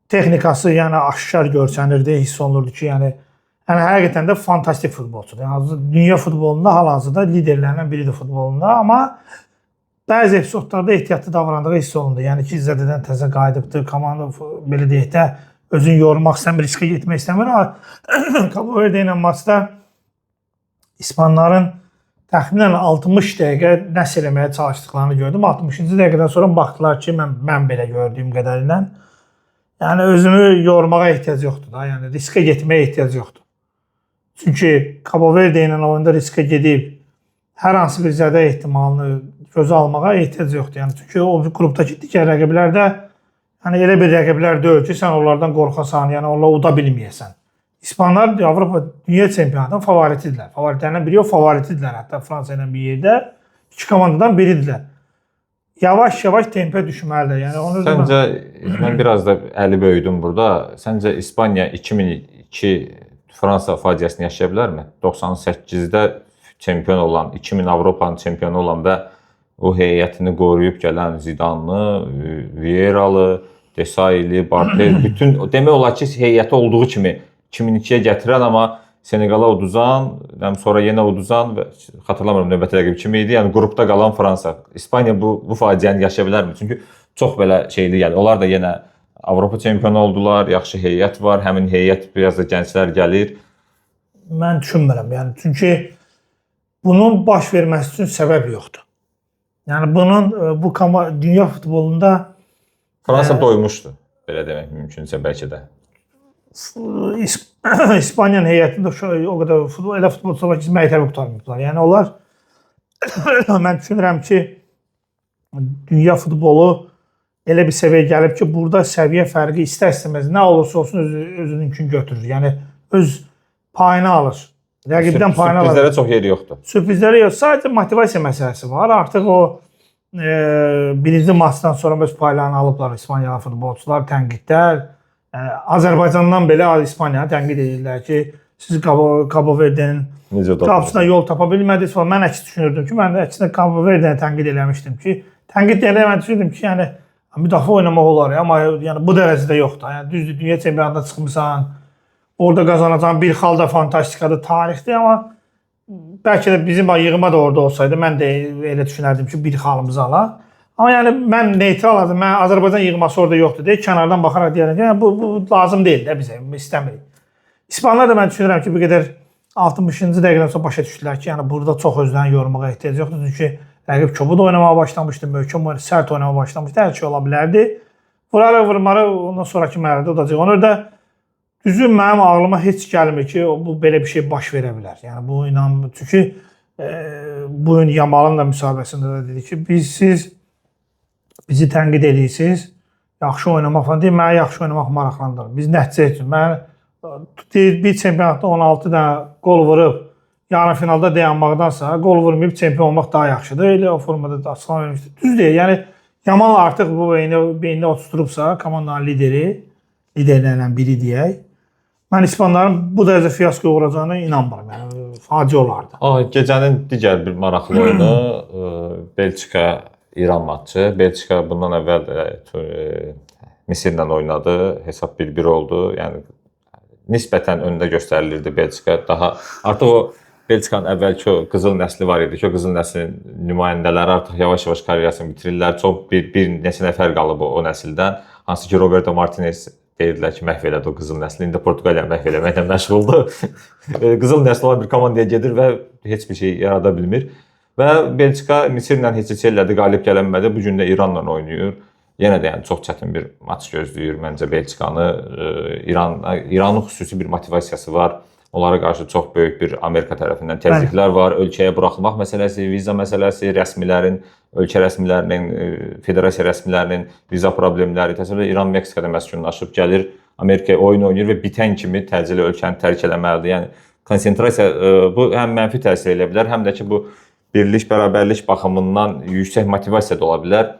texnikası yəni aşkar görsənirdi, hiss olunurdu ki, yəni həqiqətən də fantastik futbolçudur. Yəni dünya futbolunda hal-hazırda liderlərindən biridir futbolunda, amma bəzi epizodlarda ehtiyatlı davrandığı hiss olundu. Yəni ki, zədədən təzə qayıdıbdı, komanda belə deyək də özünü yormaq istəmir, riskə getmək istəmir. Cabo Verde ilə maçda İspanların təxminən 60 dəqiqə nəsə eləməyə çalışdıqlarını gördüm. 60-cı dəqiqədən sonra baxdılar ki, mən belə gördüyüm qədərilə, yəni özünü yormağa ehtiyac yoxdur da, yəni riskə getməyə ehtiyac yoxdur. Çünki Cabo Verde ilə oyunda riskə gedib hər hansı bir zədə ehtimalını gözə almağa ehtiyac yoxdur. Yəni çünki o qrupdakı digər rəqiblər də yəni elə bir rəqiblər deyil ki, sən onlardan qorxasan, yəni onları uda bilməyəsən. İspanlar Avropa Dünya Çempionatının favoritidirlər. Favoritlərindən biri yox, favoritidirlər. Hətta Fransa ilə bir yerdə iki komandadan biridirlər. Yavaş-yavaş tempə düşməlidir. Yəni onu Səncə mən biraz da əli böyüdüm burada. Səncə İspaniya 2002 Fransa faciəsini yaşaya bilərmi? 98-də çempion olan, 2000 Avropanın çempionu olan və o heyətini qoruyub gələn Zidanlı, Vieiralı, Desailly, Barthez, bütün demək olar ki, heyəti olduğu kimi 2002-yə gətirən, amma Senegala uduzan, sonra yenə uduzan və xatırlamıram növbəti rəqib kimi idi. Yəni qrupda qalan Fransa. İspaniya bu faciəni yaşaya bilərmi? Çünki çox belə şeyli gəlir. Onlar da yenə Avropa çempionu oldular, yaxşı heyət var, həmin heyət biraz da gənclər gəlir. Mən düşünmürəm. Yəni çünki bunun baş verməsi üçün səbəb yoxdur. Yəni bunun bu dünya futbolunda Fransa doymuşdu, belə demək mümkünsə bəlkə də. İspaniyanın heyətində o qədər elə futbolçular var ki, məktəbi qurtarmayıblar. Yəni onlar mən düşünürəm ki, dünya futbolu elə bir səviyyəyə gəlib ki, burada səviyyə fərqi istər-istəməz nə olursa olsun özününkünü götürür. Yəni öz payını alır. Rəqibdən payını alır. Sürprizlərə çox yeri yoxdur. Sürprizlərə yox, sadəcə motivasiya məsələsi var. Artıq o birinci maçdan sonra öz paylarını alıblar İspaniyalı futbolçular, tənqidlər. Azərbaycandan belə İspaniyanı tənqid edirlər ki, siz Cabo Verde'nin qapısına yol tapa bilmədiniz falan. Mən əks düşünürdüm ki, mən də əksinə Cabo Verde'ni tənqid eləmişdim ki, tənqid edəndə mən düşünürdüm ki, yəni müdafiə oynamaq olar, amma yəni bu dərəcədə yoxdur. Yəni düzdür, dünya çempionatına çıxmısan, orada qazanacağın bir xal da fantastikadır, tarixdir, amma bəlkə də bizim yığma da orada olsaydı, mən də elə düşünərdim ki, bir xalımızı alaq. Amma yəni mən neytral aldım. Mən Azərbaycan yığması orada yoxdur deyə kənardan baxaraq deyirəm ki, yəni bu lazım deyil də bizə, istəmirik. İspanlar da mən düşünürəm ki, bir qədər 60-cı dəqiqədən sonra başa düşdülər ki, yəni burada çox özlərini yormağa ehtiyac yoxdur. Çünki rəqib kobud oynamağa başlamışdı, möhkəm sərt oynamağa başlamışdı, hər şey ola bilərdi. Vurarı ondan sonraki mərhələdə olacaq. Ona da düzün mənim ağlıma heç gəlmir ki, bu belə bir şey baş verə bilər. Yəni bu inanmır. Çünki bu gün Yamalın da müsahibəsində də dedi ki, siz bizi tənqid edirsiniz, yaxşı oynamaq falan deyil, mənə yaxşı oynamaq maraqlandırır. Biz nəticə üçün, bir çempionatda 16 dənə qol vurub, yarı finalda dayanmaqdansa, qol vurmayıb çempion olmaq daha yaxşıdır. Elə o formada da açıqlama vermişdir. Düz deyil, yəni Yamal artıq bu beynində oturtdurubsa, komandanın liderlərindən biri deyək. Mən İspanların bu dərəcə fiyaskoya uğrayacağına inanmıram. Yəni faciə olardı. Gecənin digər bir maraqlı oyunu Belçika İran maçı. Belçika bundan əvvəl Misirlə oynadı. Hesab 1-1 oldu. Yəni nisbətən öndə göstərilirdi Belçika. Daha artıq o Belçikanın əvvəlki o qızıl nəsli var idi ki, o qızıl nəslin nümayəndələri artıq yavaş-yavaş karyerasını bitirirlər. Çox bir neçə nəfər qalıb o nəsildən. Hansı ki Roberto Martinez deyirlər ki, məhv elədi o qızıl nəsli. İndi Portuqaliya məhv eləməklə məşğuldur. Qızıl nəsli olan bir komandaya gedir və heç bir şey yarada bilmir. Və Belçika Misirlə heç elədi, qalib gələnmədi. Bu gün də İranla oynayır. Yenə də yəni çox çətin bir maç gözləyir məncə Belçikanı. İranın xüsusi bir motivasiyası var. Onlara qarşı çox böyük bir Amerika tərəfindən təzyiqlər var. Ölkəyə buraxılmaq məsələsi, viza məsələsi, rəsmilərin, ölkə rəsmilərinin, federasiya rəsmilərinin viza problemləri. Təsəvvür İran Meksikada məskunlaşıb gəlir, Amerikaya oyun oynayır və bitən kimi təcili ölkəni tərk etməlidir. Yəni konsentrasiya bu həm mənfi təsir edə bilər, həm də ki bu birlik, bərabərlik baxımından yüksək motivasiya da ola bilər.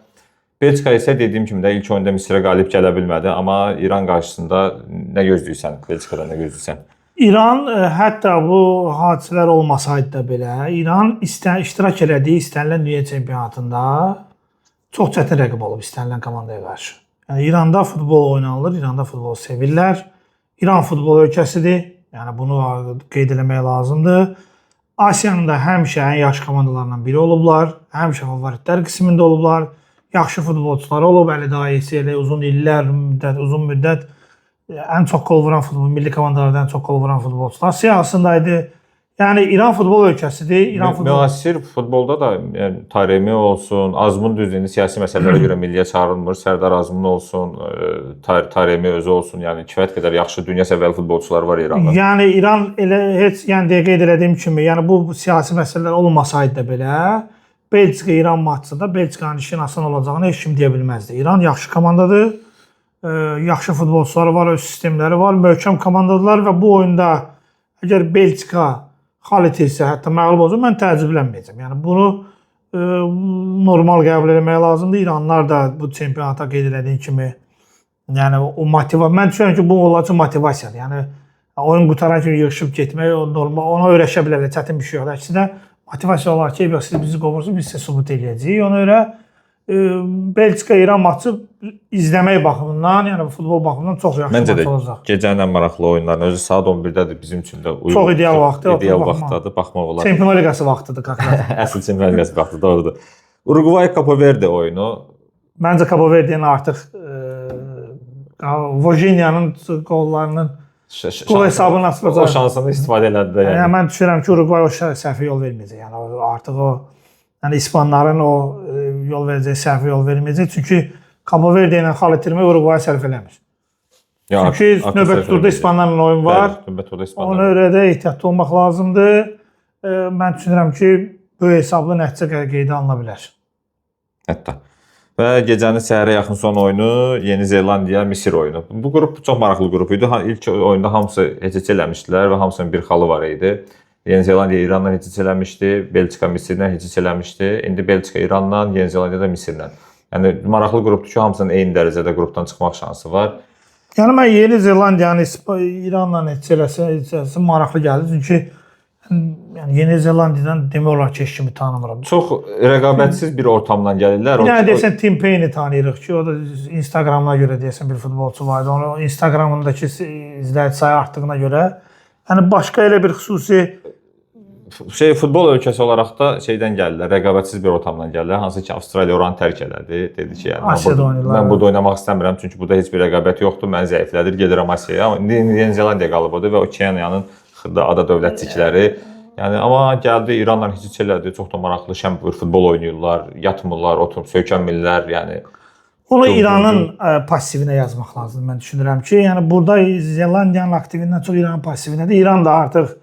Belçika isə dediyim kimi də ilk oyunda Misirə qalib gələ bilmədi, amma İran qarşısında nə gözləyirsən? Belçikadan nə gözləyirsən? İran hətta bu hadisələr olmasaydı da belə, İran iştirak elədiyi istənilən dünya çempionatında çox çətin rəqib olub istənilən komandaya qarşı. Yəni İranda futbol oynanılır, İranda futbol sevirlər. İran futbol ölkəsidir. Yəni bunu qeyd etmək lazımdır. Asiyanın da həmişə ən yaxşı komandalarından biri olublar, həmişə favoritlər qismində olublar. Yaxşı futbolçular olub, Əli Daisi elə uzun illər, uzun müddət ən çox gol vuran milli komandalardan ən çox gol vuran futbolçular siyahısındaydı. Yəni İran futbol ölkəsidir. Müasir futbolda da yəni Taremi olsun, Azmun düzdür, siyasi məsələlərə görə milliyə çağırılmır. Sərdar Azmun olsun, Taremi özü olsun, yəni kifayət qədər yaxşı dünya səviyyəli futbolçular var İranda. Yəni İran elə heç yəni qeyd etdiyim kimi, yəni bu siyasi məsələlər olmasaydı da belə Belçika-İran maçında Belçikanın işin asan olacağını heç kim deyə bilməzdi. İran yaxşı komandadır, yaxşı futbolçuları var, öz sistemləri var, möhkəm komandadılar və bu oyunda əgər Belçika xal itirsə, hətta məğlub olsa, mən təəccüblənməyəcəm. Yəni bunu normal qəbul etmək lazımdır. İranlılar da bu çempionata qeyd etdiyim kimi, yəni o mən düşünürəm ki, bu onlar üçün motivasiyadır. Yəni oyun qutaran kimi yığışıb getmək normal, ona öyrəşə bilərlər, çətin bir şey yoxdur. Əksinə motivasiya olar ki, siz bizi qovursunuz, biz sizə sübut edəcəyik. Ona görə Belçika-İran maçı izləmək baxımından, yəni futbol baxımından çox yaxşı maç olacaq. Məncə də gecənin ən maraqlı oyunların özü saat 11-dədir bizim üçün də. Çox ideal vaxtdır. İdeal vaxtdadır, baxmaq olar. Çempionlar Liqası vaxtıdır qaqqaq. Əsl Çempionlar Liqası vaxtı, doğrudur. Uruguay Cape Verde oyunu. Məncə Cape Verde'nin artıq Vojinyanın qollarının qol hesabını açılacaq. O şansını istifadə elədi də. Yəni mən düşünürəm ki, Uruguay o səhvə yol verməyəcək. Yəni artıq o İspanların o yol verəcək, səhvə yol verməyəcək. Çünki Cape Verde ilə xal itirmək Uruguay sərf eləmir. Çünki növbəti turda İspanlarla oyun var. Ona görə də ehtiyatlı olmaq lazımdır. Mən düşünürəm ki, böyük hesablı nəticə qeydə alına bilər. Hətta. Və gecənin səhərə yaxın son oyunu Yeni Zelandiya Misir oyunu. Bu qrup çox maraqlı qrup idi. İlk oyunda hamısı heç eləmişdilər və hamısının bir xalı var idi. Yeni Zelandiya İranla heç eləmişdi, Belçika Misirlə heç eləmişdi. İndi Belçika İranla, Yeni Zelandiya da Misirlə. Yəni maraqlı qrupdur ki, hamısının eyni dərəcədə qrupdan çıxmaq şansı var. Yəni mən Yeni Zelandiyanı İranla heç eləsə maraqlı gəldi. Çünki yəni Yeni Zelandiyadan demək olar ki, heç kimi tanımıram. Çox rəqabətsiz bir ortamdan gəlirlər. Yəni deyəsən Tim Payne tanıyırıq ki, o da Instagramına görə deyəsən bir futbolçu var idi. Onun Instagramındakı izləyici sayı artdığına görə, yəni başqa elə bir xüsusi futbol ölkəsi olaraq da şeydən gəlirlər, rəqabətsiz bir ortamdan gəlirlər. Hansı ki Avstraliya oranı tərk elədi. Dedi ki, yəni mən burada oynamaq istəmirəm, çünki burada heç bir rəqabət yoxdur. Məni zəiflədir, gedirəm Asiyaya. Amma Yeni Zelandiya qalıb odur və Okeaniyanın xırda ada dövlətçikləri. Yəni amma gəldi İranla heç elədi. Çox da maraqlı şən bir futbol oynayırlar, yatmırlar, oturub söykənmirlər, yəni onu İranın passivinə yazmaq lazımdır. Mən düşünürəm ki, yəni burada Zelandiyanın aktivindən çox İranın passivinədir. İran da artıq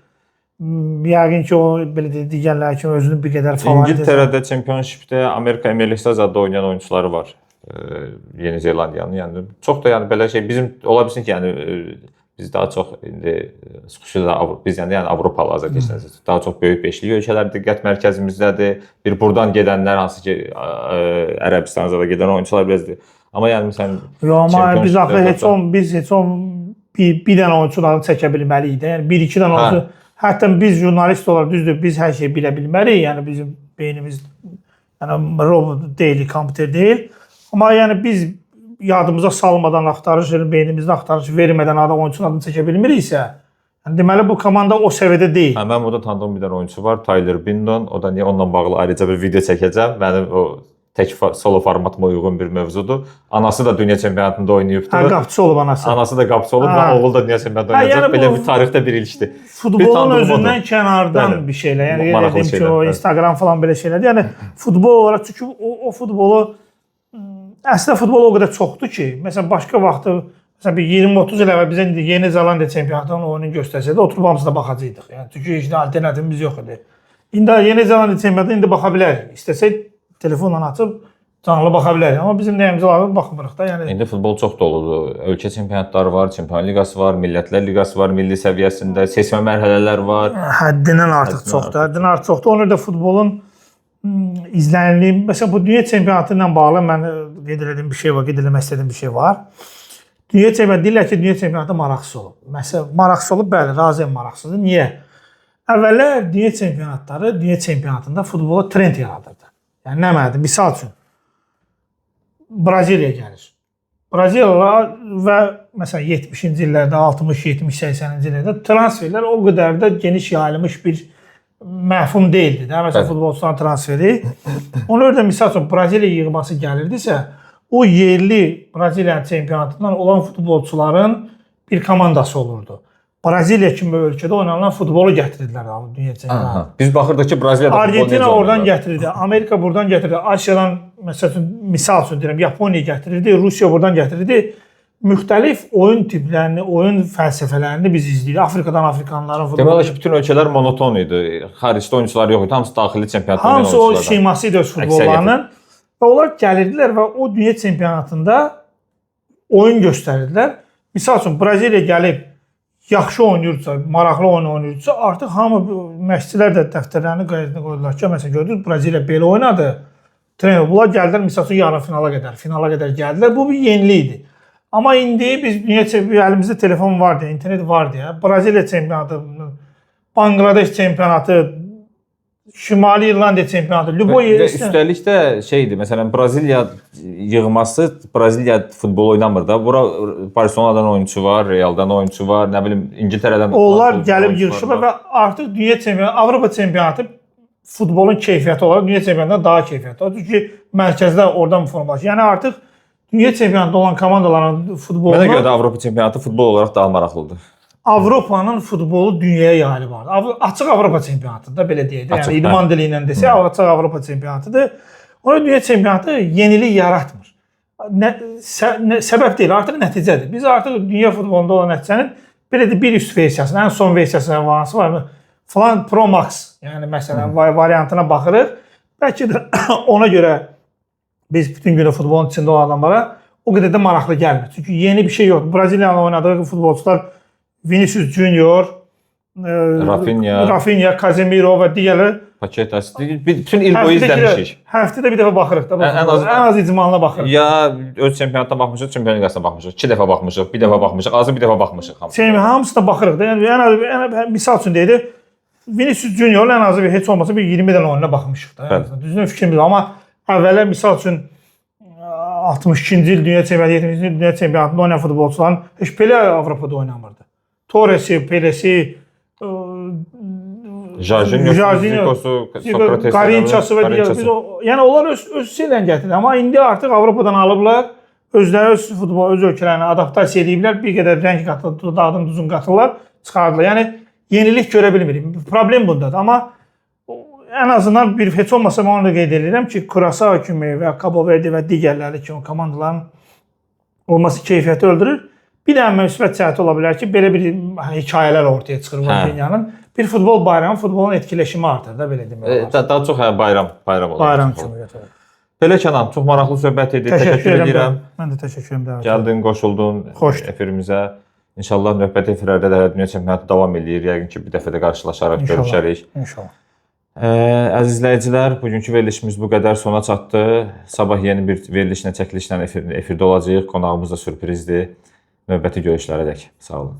yəqin ki, o belə digərləri kimi özünü bir qədər favorit edir. İngiltərədə Championshipdə Amerika MLS adda oynayan oyunçuları var. Yeni Zelandiyanın. Yəni çox da yəni belə şey bizim ola bilsin ki, yəni biz daha çox indi xüsusilə biz yəni Avropalı Azərbaycanlılar daha çox böyük beşlik ölkələr diqqət mərkəzimizdədir. Bir buradan gedənlər hansı ki Ərəbistan'a da gedən oyunçular bizdir. Amma yəni məsələn amma biz axı heç bir dənə oyunçuları çəkə bilməliyik də. Yəni 1-2 dənə oyunçu hətta biz jurnalist olaraq düzdür, biz hər şeyi bilə bilmərik. Yəni bizim beynimiz yəni robot deyil, kompüter deyil. Amma yəni biz yadımıza salmadan axtarış, beynimizdə axtarış vermədən adam oyunçunun adını çəkə bilmiriksə, yəni deməli bu komanda o səviyyədə deyil. Mən burada tanıdığım bir dənə oyunçu var, Tyler Bindon. O da niyə onunla bağlı ayrıca bir video çəkəcəm. Mənim o tək solo formatıma uyğun bir mövzudur. Anası da dünya çempionatında oynayıbdı. Hə, qapıçı olub anası. Anası da qapıçı olub və oğul da dünya çempionatında oynayacaq. Yəni Belə bir tarixdə bir ilişdi. Futbolun özündən kənardan bir şeylər. Yəni dedim ki, o Instagram falan belə şeylərdir. Yəni futbol olaraq çünki o futbolu əslində futbol o qədər çoxdur ki, məsələn başqa vaxtı məsələn bir 20-30 il əvvəl bizə Yeni Zelandiya çempionatının oyununu göstərsəydi, oturub hamısına baxacaqdıq. Yəni çünki heç nə alternativimiz yox idi. İndi Yeni Zelandiya çempionatına indi baxa bilərik. İstəsək telefonla açıb canlı baxa bilərik. Amma bizim nəyimizə baxmırıq da. Yəni indi futbol çox doludur. Ölkə çempionatları var, Çempionlar Liqası var, Millətlər Liqası var, milli səviyyəsində seçmə mərhələlər var. Həddindən artıq çoxdur. Həddindən artıq çoxdur. Ona görə futbolun izlənildiyi, məsələn bu dünya çempionatı ilə bağlı mən qeyd etdiyim bir şey var, qeyd etmək istədiyim bir şey var. Dünya çempionatı deyirlər ki, dünya çempionatı maraqsız olub. Məsələn, maraqsız olub, bəli, razıyam maraqsızdır. Niyə? Əvvəllər dünya çempionatları dünya çempionatında futbola trend yaradırdı. Yəni nə mənada? Misal üçün Braziliya gəlir. Braziliyalılar və məsələn 70-ci illərdə, 60, 70, 80-ci illərdə transferlər o qədər də geniş yayılmış bir məfhum deyildi də, məsələn futbolçuların transferi. Ona görə də misal üçün Braziliya yığması gəlirdisə, o yerli Braziliya çempionatından olan futbolçuların bir komandası olurdu. Braziliya kimi ölkədə oynanan futbolu gətirdilər dünya çempionatına. Biz baxırdıq ki, Braziliyada futbol Argentina oradan gətirirdi, Amerika buradan gətirirdi, Asiyadan məsələn misal üçün deyirəm, Yaponiya gətirirdi, Rusiya buradan gətirirdi. Müxtəlif oyun tiplərini, oyun fəlsəfələrini biz izləyirik. Afrikadan Afrikanların futbolu. Deməli ki, bütün ölkələr monoton idi. Xaricdə oyunçular yox idi. Hamısı daxili çempionatda oynayan oyunçular. Hamısı o şeması idi öz futbollarının. Və onlar gəlirdilər və o dünya çempionatında oyun göstərirdilər. Misal üçün Braziliya gəlib yaxşı oynayırsa, maraqlı oyun oynayırsa, artıq hamı məşqçilər də dəftərlərini qayıdına qoydular ki, məsələn gördünüz Braziliya belə oynadı. Trener bunlar gəldilər misal üçün yarı finala qədər gəldilər. Bu bir yenilik idi. Amma indi biz dünya əlimizdə telefon var deyə, internet var deyə, Braziliya çempionatı, Bangladeş çempionatı, Şimali İrlandiya çempionatı, üstəlik də şeydir, məsələn Braziliya yığması, Braziliya futbol oynamır da. Bura Barcelona'dan oyunçu var, Real'dan oyunçu var, nə bilim İngiltərədən. Onlar gəlib yığışırlar və artıq dünya çempionatı, Avropa çempionatı futbolun keyfiyyəti olaraq dünya çempionatından daha keyfiyyətli olur. Çünki mərkəzdə oradan formalaşır. Yəni artıq dünya çempionatında olan komandaların futboluna... Mənə görə də Avropa çempionatı futbol olaraq daha maraqlıdır. Avropanın futbolu dünyaya yayılıb var. Açıq Avropa çempionatıdır da belə deyək də. Yəni idman dili ilə desək, açıq Avropa çempionatıdır. Ona dünya çempionatı yenilik yaratmır. Səbəb deyil, artıq nəticədir. Biz artıq dünya futbolunda olan nəticənin belə də bir üst versiyasına, ən son versiyasına varası var mı? Falan Pro Max, yəni məsələn variantına baxırıq. Bəlkə də ona görə biz bütün günü futbolun içində olan adamlara o qədər də maraqlı gəlmir. Çünki yeni bir şey yoxdur. Braziliyanın oynadığı futbolçular Vinicius Junior, Rafinha, Casemiro və digərləri Paquetá, bütün il boyu izləmişik. Həftədə bir dəfə baxırıq da. Ən az icmalına baxırıq. Ya öz çempionatına baxmışıq, Çempionlar Liqasına baxmışıq. 2 dəfə baxmışıq, bir dəfə baxmışıq, azı bir dəfə baxmışıq. Hamısına baxırıq da. Yəni misal üçün deyək, Vinicius Junior ən azı heç olmasa bir 20 dənə oyununa baxmışıq da. Düzgün fikrimiz. Amma əvvəllər misal üçün 62-ci il dünya çempionatı, 70-ci il dünya çempionatında oynayan futbolçuların heç belə Avropada oynamırdı. Torresi, Pelesi, Jorginho, Sokrates, Garinçası və digər. Yəni onlar öz şeylə gətirdi. Amma indi artıq Avropadan alıblar, özləri öz futbol, öz ölkələrinə adaptasiya ediblər, bir qədər rəng qatırlar, dadını duzun qatırlar, çıxardılar. Yəni yenilik görə bilmirik. Problem bundadır. Amma ən azından bir heç olmasa mən onu da qeyd edirəm ki, Curaçao kimi və Cabo Verde və digərləri kimi komandaların olması keyfiyyəti öldürür. Bir də müsbət cəhəti ola bilər ki, belə bir hekayələr ortaya çıxır dünyanın. Bir futbol bayramı, futbolun etkiləşimi artır da belə demək olar. Daha çox bayram olur. Bayram kimi. Belə Kənan, çox maraqlı söhbət etdik. Təşəkkür edirəm. Mən də təşəkkür edirəm. Gəldin, qoşuldun efirimizə. İnşallah növbəti efirlərdə də dünya çempionatı davam edir. Yəqin ki, bir dəfə də qarşılaşaraq görüşərik. İnşallah. Əziz izləyicilər, bugünkü verilişimiz bu qədər sona çatdı. Sabah yeni bir verilişlə, çəkilişlə efirdə olacağıq. Qonağımız da sürprizdir. Növbəti görüşlərə dək. Sağ olun.